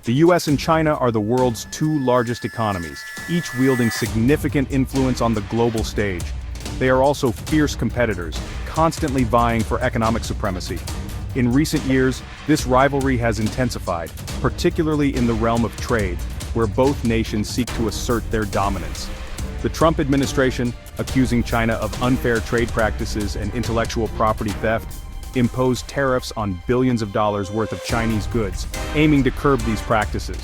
The US and China are the world's two largest economies, each wielding significant influence on the global stage. They are also fierce competitors, constantly vying for economic supremacy. In recent years, this rivalry has intensified, particularly in the realm of trade, where both nations seek to assert their dominance. The Trump administration, accusing China of unfair trade practices and intellectual property theft, imposed tariffs on billions of dollars worth of Chinese goods, aiming to curb these practices.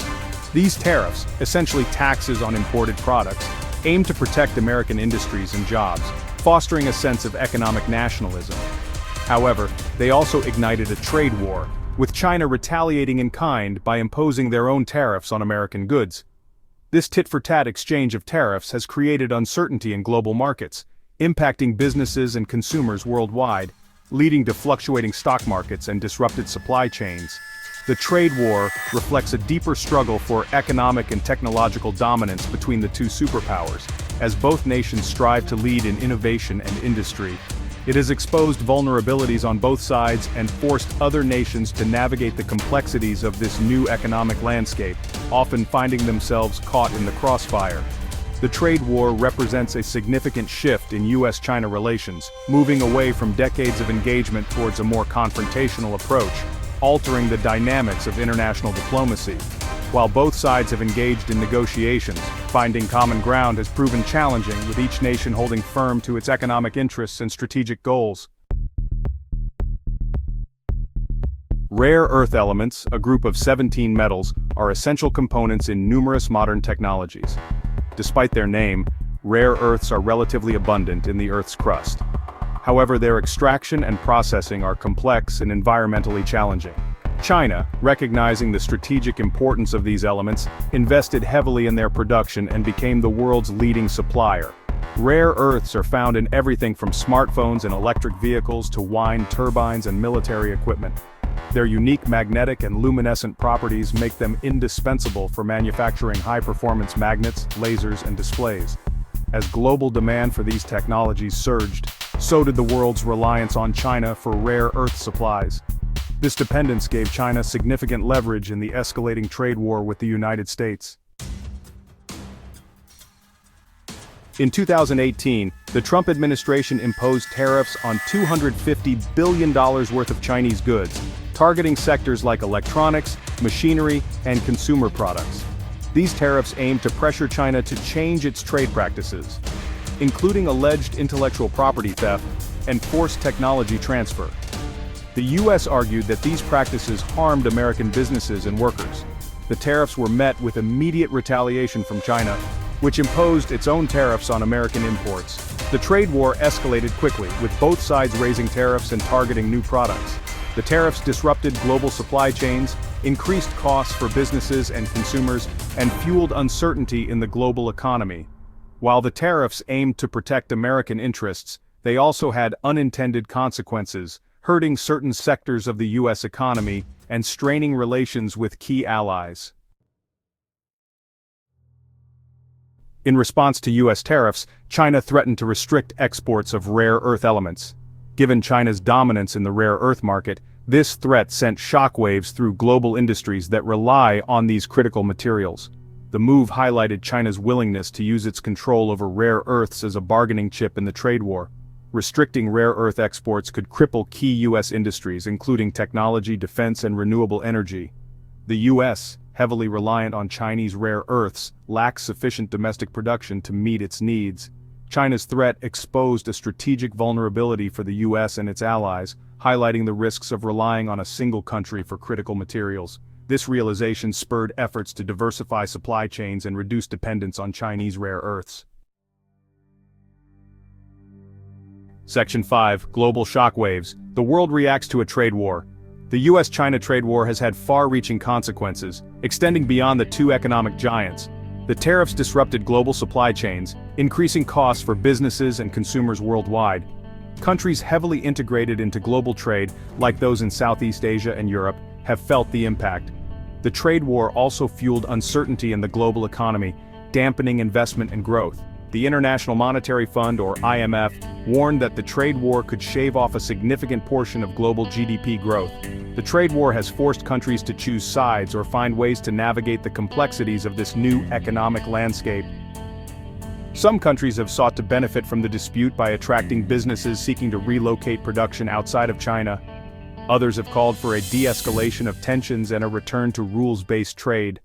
These tariffs, essentially taxes on imported products, aim to protect American industries and jobs, fostering a sense of economic nationalism. However, they also ignited a trade war, with China retaliating in kind by imposing their own tariffs on American goods. This tit-for-tat exchange of tariffs has created uncertainty in global markets, impacting businesses and consumers worldwide, leading to fluctuating stock markets and disrupted supply chains. The trade war reflects a deeper struggle for economic and technological dominance between the two superpowers, as both nations strive to lead in innovation and industry. It has exposed vulnerabilities on both sides and forced other nations to navigate the complexities of this new economic landscape, often finding themselves caught in the crossfire. The trade war represents a significant shift in US-China relations, moving away from decades of engagement towards a more confrontational approach, altering the dynamics of international diplomacy. While both sides have engaged in negotiations, finding common ground has proven challenging, with each nation holding firm to its economic interests and strategic goals. Rare earth elements, a group of 17 metals, are essential components in numerous modern technologies. Despite their name, rare earths are relatively abundant in the Earth's crust. However, their extraction and processing are complex and environmentally challenging. China, recognizing the strategic importance of these elements, invested heavily in their production and became the world's leading supplier. Rare earths are found in everything from smartphones and electric vehicles to wind turbines and military equipment. Their unique magnetic and luminescent properties make them indispensable for manufacturing high-performance magnets, lasers, and displays. As global demand for these technologies surged, so did the world's reliance on China for rare earth supplies. This dependence gave China significant leverage in the escalating trade war with the United States. In 2018, the Trump administration imposed tariffs on $250 billion worth of Chinese goods, targeting sectors like electronics, machinery, and consumer products. These tariffs aim to pressure China to change its trade practices, including alleged intellectual property theft and forced technology transfer. The US argued that these practices harmed American businesses and workers. The tariffs were met with immediate retaliation from China, which imposed its own tariffs on American imports. The trade war escalated quickly, with both sides raising tariffs and targeting new products. The tariffs disrupted global supply chains, increased costs for businesses and consumers, and fueled uncertainty in the global economy. While the tariffs aimed to protect American interests, they also had unintended consequences, hurting certain sectors of the US economy and straining relations with key allies. In response to US tariffs, China threatened to restrict exports of rare earth elements. Given China's dominance in the rare earth market, this threat sent shockwaves through global industries that rely on these critical materials. The move highlighted China's willingness to use its control over rare earths as a bargaining chip in the trade war. Restricting rare earth exports could cripple key US industries, including technology, defense, and renewable energy. The US, heavily reliant on Chinese rare earths, lacks sufficient domestic production to meet its needs. China's threat exposed a strategic vulnerability for the US and its allies, highlighting the risks of relying on a single country for critical materials. This realization spurred efforts to diversify supply chains and reduce dependence on Chinese rare earths. Section 5. Global shockwaves. The world reacts to a trade war. The US-China trade war has had far-reaching consequences, extending beyond the two economic giants. The tariffs disrupted global supply chains, increasing costs for businesses and consumers worldwide. Countries heavily integrated into global trade, like those in Southeast Asia and Europe, have felt the impact. The trade war also fueled uncertainty in the global economy, dampening investment and growth. the International Monetary Fund, or IMF, warned that the trade war could shave off a significant portion of global GDP growth. The trade war has forced countries to choose sides or find ways to navigate the complexities of this new economic landscape. Some countries have sought to benefit from the dispute by attracting businesses seeking to relocate production outside of China. Others have called for a de-escalation of tensions and a return to rules-based trade.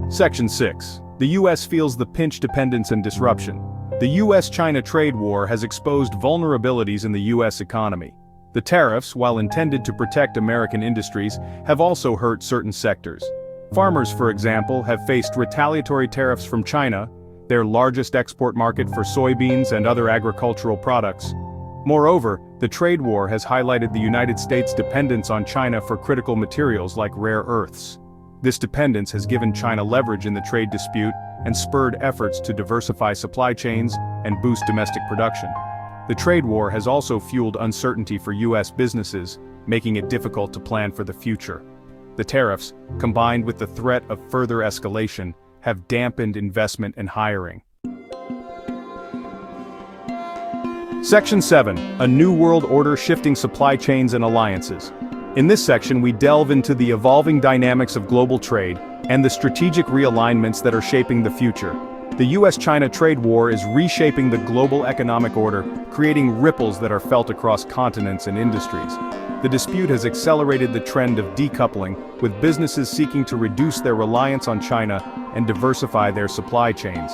Section 6. The U.S. feels the pinch dependence and disruption. The U.S.-China trade war has exposed vulnerabilities in the U.S. economy. The tariffs, while intended to protect American industries, have also hurt certain sectors. Farmers, for example, have faced retaliatory tariffs from China, their largest export market for soybeans and other agricultural products. Moreover, the trade war has highlighted the United States' dependence on China for critical materials like rare earths. This dependence has given China leverage in the trade dispute and spurred efforts to diversify supply chains and boost domestic production. The trade war has also fueled uncertainty for U.S. businesses, making it difficult to plan for the future. The tariffs, combined with the threat of further escalation, have dampened investment and hiring. Section 7. A New World Order Shifting Supply Chains and Alliances. In this section we delve into the evolving dynamics of global trade and the strategic realignments that are shaping the future. The US-China trade war is reshaping the global economic order, creating ripples that are felt across continents and industries. The dispute has accelerated the trend of decoupling, with businesses seeking to reduce their reliance on China and diversify their supply chains.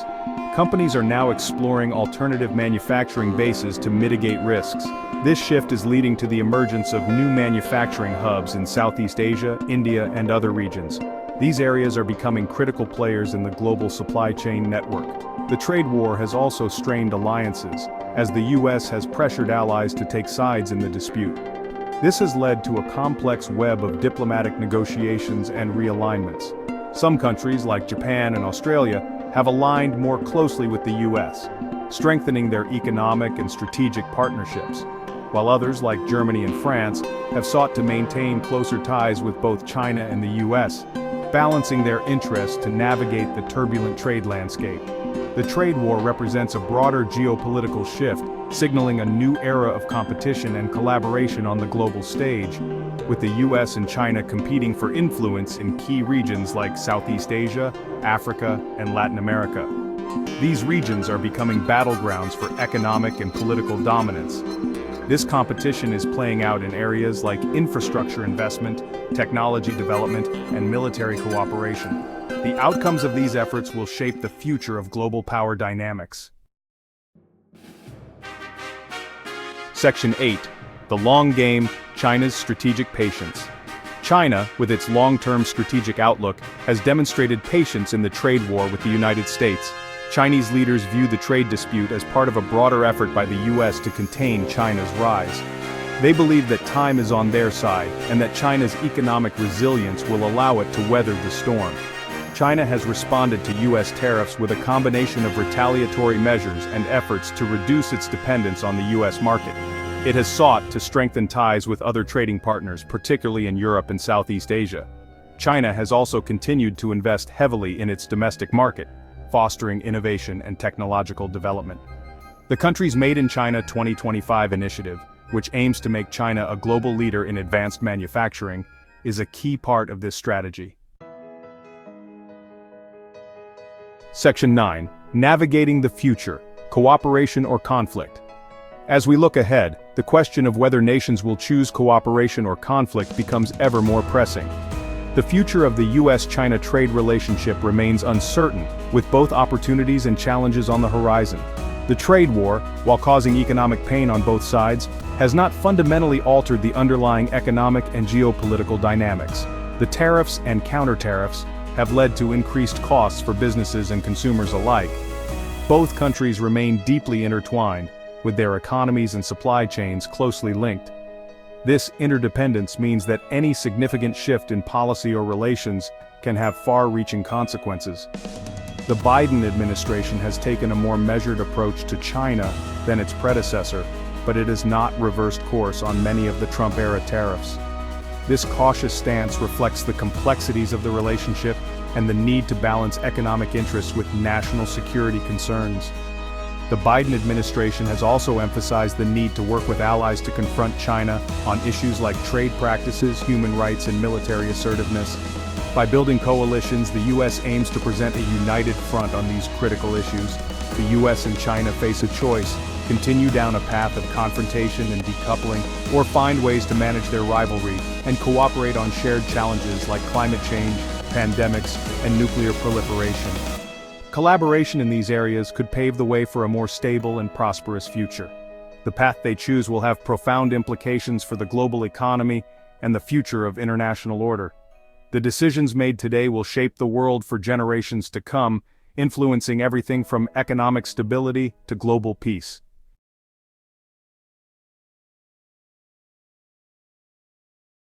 Companies are now exploring alternative manufacturing bases to mitigate risks. This shift is leading to the emergence of new manufacturing hubs in Southeast Asia, India, and other regions. These areas are becoming critical players in the global supply chain network. The trade war has also strained alliances, as the US has pressured allies to take sides in the dispute. This has led to a complex web of diplomatic negotiations and realignments. Some countries, like Japan and Australia, have aligned more closely with the US, strengthening their economic and strategic partnerships, while others, like Germany and France, have sought to maintain closer ties with both China and the US, balancing their interests to navigate the turbulent trade landscape. The trade war represents a broader geopolitical shift, signaling a new era of competition and collaboration on the global stage, with the US and China competing for influence in key regions like Southeast Asia, Africa, and Latin America. These regions are becoming battlegrounds for economic and political dominance. This competition is playing out in areas like infrastructure investment, technology development, and military cooperation. The outcomes of these efforts will shape the future of global power dynamics. Section 8. The Long Game, China's Strategic Patience. China, with its long-term strategic outlook, has demonstrated patience in the trade war with the United States. Chinese leaders view the trade dispute as part of a broader effort by the US to contain China's rise. They believe that time is on their side, and that China's economic resilience will allow it to weather the storm. China has responded to US tariffs with a combination of retaliatory measures and efforts to reduce its dependence on the US market. It has sought to strengthen ties with other trading partners, particularly in Europe and Southeast Asia. China has also continued to invest heavily in its domestic market, fostering innovation and technological development. The country's Made in China 2025 initiative, which aims to make China a global leader in advanced manufacturing, is a key part of this strategy. Section 9. Navigating the Future, Cooperation or Conflict. As we look ahead, the question of whether nations will choose cooperation or conflict becomes ever more pressing. The future of the US-China trade relationship remains uncertain, with both opportunities and challenges on the horizon. The trade war, while causing economic pain on both sides, has not fundamentally altered the underlying economic and geopolitical dynamics. The tariffs and counter-tariffs have led to increased costs for businesses and consumers alike. Both countries remain deeply intertwined, with their economies and supply chains closely linked. This interdependence means that any significant shift in policy or relations can have far-reaching consequences. The Biden administration has taken a more measured approach to China than its predecessor, but it has not reversed course on many of the Trump-era tariffs. This cautious stance reflects the complexities of the relationship and the need to balance economic interests with national security concerns. The Biden administration has also emphasized the need to work with allies to confront China on issues like trade practices, human rights, and military assertiveness. By building coalitions, the U.S. aims to present a united front on these critical issues. The U.S. and China face a choice: continue down a path of confrontation and decoupling, or find ways to manage their rivalry and cooperate on shared challenges like climate change, pandemics, and nuclear proliferation. Collaboration in these areas could pave the way for a more stable and prosperous future. The path they choose will have profound implications for the global economy and the future of international order. The decisions made today will shape the world for generations to come, influencing everything from economic stability to global peace.